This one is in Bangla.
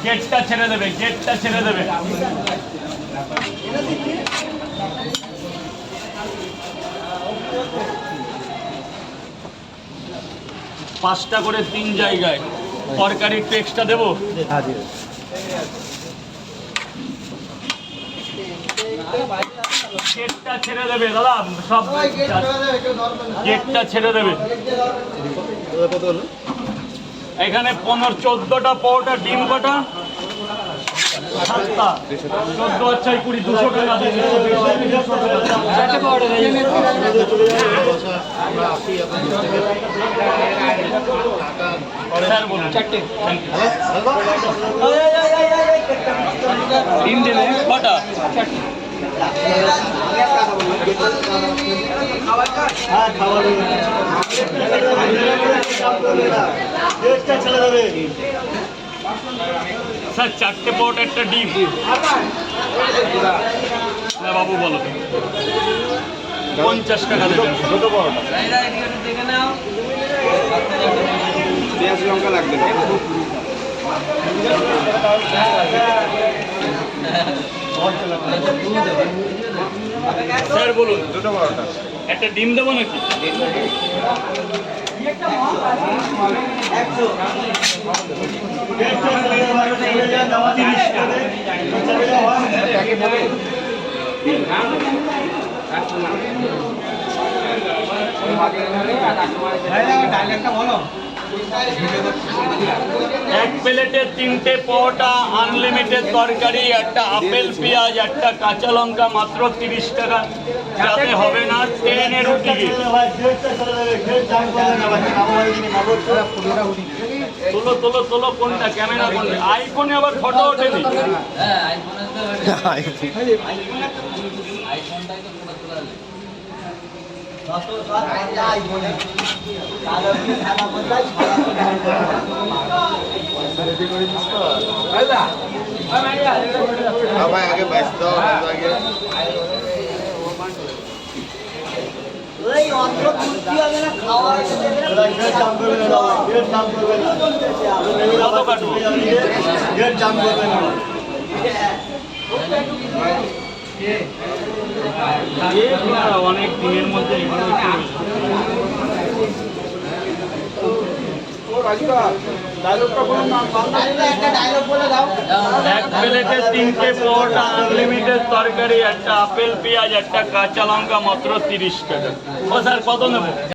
গেটটা ছেড়ে দেবে, গেটটা ছেড়ে দেবে। পাঁচটা করে 3 জায়গায় তরকারি একটু এক্সট্রা দেবো। গেটটা ছেড়ে দেবে দাদা, সব গেটটা ছেড়ে দেবে। এখানে 15-14টা পরোটা, ডিম কটা? 7টা। 14 আচ্ছা 20 200 টাকা দেবে। স্যার বলুন। 4টে ডিম দেবে কটা? 4টে। স্যার 4টে পরোটা, একটা ডিম। হ্যাঁ বাবু বলো। 50 টাকা দেবেন। ছোট পরোটা। পেঁয়াজ লঙ্কা লাগবে। স্যার বলুন। দুটো পরোটা, একটা ডিম দেবো নাকি? এক প্লেটে 3টে পরোটা, আনলিমিটেড তরকারি, একটা আপেল পেঁয়াজ, একটা কাঁচা লঙ্কা, মাত্র 30 টাকা। যাতে হবে না ট্রেনের রুটি। তোলো তোলো তোলো, কোনটা ক্যামেরা? কোনটা আইফোনে আবার ফটো ওঠেনি? আগে বাইশ দাও আগে। অনেক দিনের মধ্যে এক প্লেটে 3টে পরোটা, আনলিমিটেড তরকারি, একটা আপেল পেঁয়াজ, একটা কাঁচা লঙ্কা, মাত্র 30 টাকা। ও স্যার কত নেবো?